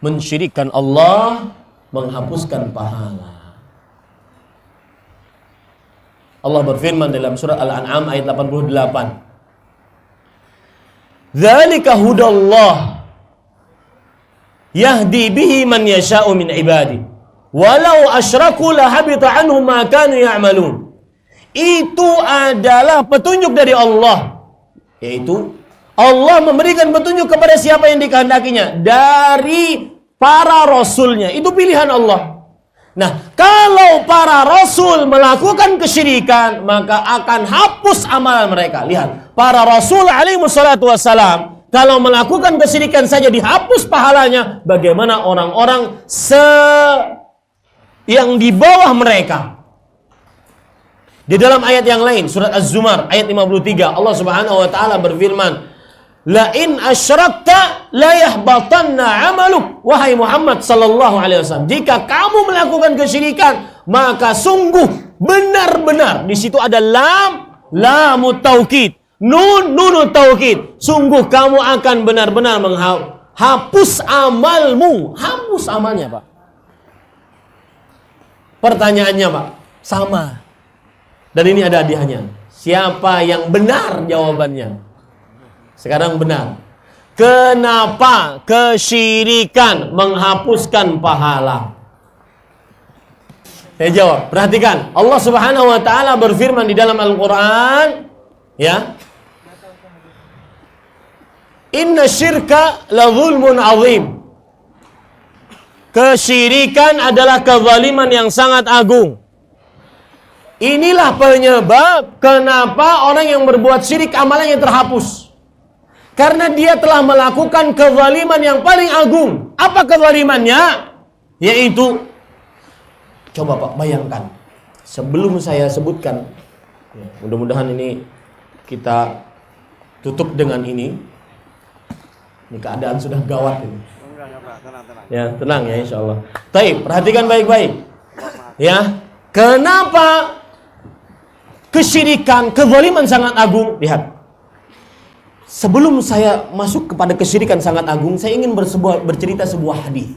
mensyirikkan Allah, menghapuskan pahala. Allah berfirman dalam surat Al-An'am ayat 88. Dzalika hudallah yahdi bihi man yasha'u min ibadi walau asyraku lahabita anhum ma kanu ya'malun. Itu adalah petunjuk dari Allah, yaitu Allah memberikan petunjuk kepada siapa yang dikehendakinya dari para rasulnya. Itu pilihan Allah. Nah, kalau para rasul melakukan kesyirikan, maka akan hapus amalan mereka. Lihat, para rasul alaihi wassalatu wassalam, kalau melakukan kesyirikan saja dihapus pahalanya, bagaimana orang-orang yang di bawah mereka? Di dalam ayat yang lain, surat Az-Zumar ayat 53, Allah Subhanahu wa taala berfirman, "La in asyrakta la yahbatanna 'amaluk." Wahai Muhammad sallallahu alaihi wasallam, jika kamu melakukan kesyirikan, maka sungguh benar-benar, di situ ada lamut taukid, nunut taukid, sungguh kamu akan benar-benar menghapus amalmu. Hapus amalnya, Pak. Pertanyaannya, Pak, sama. Dan ini ada hadiahnya. Siapa yang benar jawabannya? Sekarang benar. Kenapa kesyirikan menghapuskan pahala? Saya jawab. Perhatikan. Allah Subhanahu wa taala berfirman di dalam Al-Qur'an, ya. Inna syirka la zulmun azim. Kesyirikan adalah kezaliman yang sangat agung. Inilah penyebab kenapa orang yang berbuat syirik amalannya terhapus. Karena dia telah melakukan kezaliman yang paling agung. Apa kezalimannya? Yaitu, coba Pak bayangkan, sebelum saya sebutkan, mudah-mudahan ini kita tutup dengan ini. Ini keadaan sudah gawat ini. Ya, tenang ya insyaallah. Baik, perhatikan baik-baik. Ya, kenapa kesyirikan, kezaliman sangat agung? Lihat. Sebelum saya masuk kepada kesyirikan sangat agung, saya ingin bercerita sebuah hadis.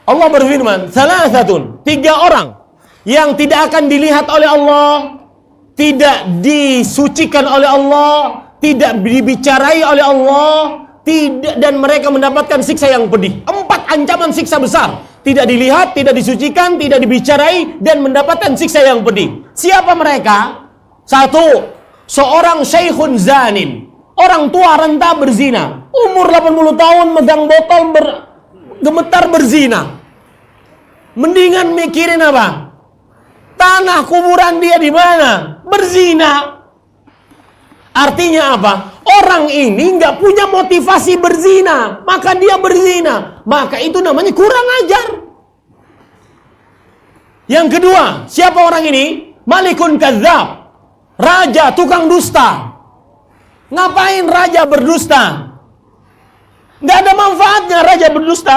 Allah berfirman, "Salasatun," 3 orang yang tidak akan dilihat oleh Allah, tidak disucikan oleh Allah, tidak dibicarai oleh Allah, dan mereka mendapatkan siksa yang pedih. 4 ancaman siksa besar. Tidak dilihat, tidak disucikan, tidak dibicarai, dan mendapatkan siksa yang pedih. Siapa mereka? 1. Seorang syekhun zanin, orang tua renta berzina, umur 80 tahun megang botol gemetar berzina. Mendingan mikirin apa? Tanah kuburan dia di mana? Berzina. Artinya apa? Orang ini nggak punya motivasi berzina, maka dia berzina. Maka itu namanya kurang ajar. Yang kedua, siapa orang ini? Malikun kadzab. Raja tukang dusta. Ngapain raja berdusta? Nggak ada manfaatnya raja berdusta.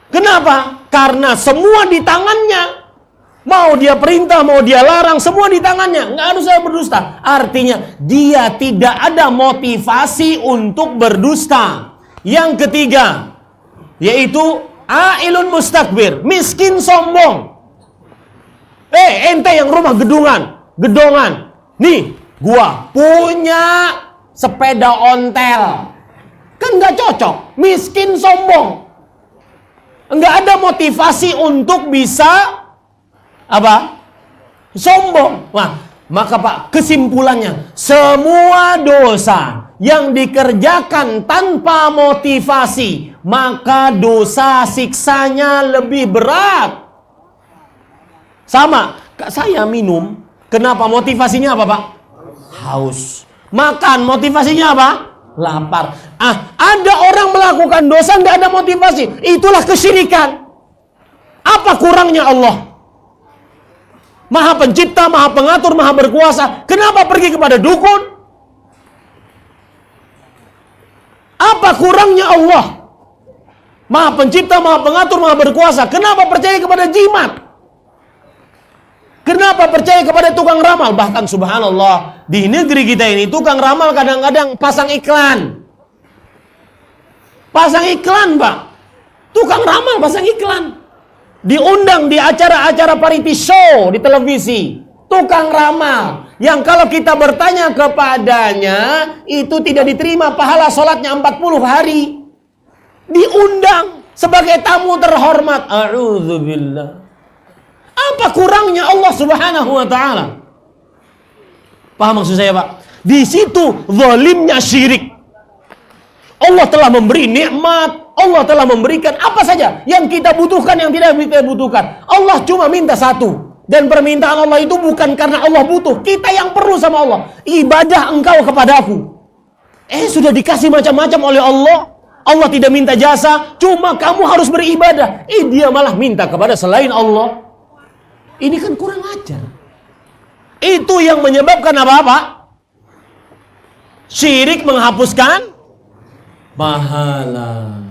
Kenapa? Karena semua di tangannya. Mau dia perintah, mau dia larang, semua di tangannya. Nggak harus saya berdusta. Artinya dia tidak ada motivasi untuk berdusta. Yang ketiga, yaitu ailun mustakbir, miskin sombong. Ente yang rumah gedongan. Nih, gua punya sepeda ontel. Kan nggak cocok, miskin sombong. Nggak ada motivasi untuk bisa apa? Sombong. Nah, maka Pak, kesimpulannya, semua dosa yang dikerjakan tanpa motivasi, maka dosa siksanya lebih berat. Sama, saya minum, kenapa? Motivasinya apa Pak? Haus. Makan, motivasinya apa? Lapar. Ada orang melakukan dosa nggak ada motivasi, itulah kesyirikan. Apa kurangnya Allah? Maha pencipta, maha pengatur, maha berkuasa. Kenapa pergi kepada dukun? Apa kurangnya Allah? Maha pencipta, maha pengatur, maha berkuasa. Kenapa percaya kepada jimat? Kenapa percaya kepada tukang ramal? Bahkan subhanallah, di negeri kita ini tukang ramal kadang-kadang pasang iklan. Pasang iklan, Pak. Tukang ramal pasang iklan. Diundang di acara-acara variety show di televisi. Tukang ramal. Yang kalau kita bertanya kepadanya, itu tidak diterima pahala sholatnya 40 hari. Diundang sebagai tamu terhormat. A'udzubillah. Apa kurangnya Allah Subhanahu wa ta'ala? Paham maksud saya, Pak? Di situ zalimnya syirik. Allah telah memberi nikmat, Allah telah memberikan apa saja yang kita butuhkan, yang tidak kita butuhkan. Allah cuma minta satu. Dan permintaan Allah itu bukan karena Allah butuh. Kita yang perlu sama Allah. Ibadah engkau kepadaku. Sudah dikasih macam-macam oleh Allah. Allah tidak minta jasa, cuma kamu harus beribadah. Dia malah minta kepada selain Allah. Ini kan kurang ajar. Itu yang menyebabkan apa? Syirik menghapuskan pahala.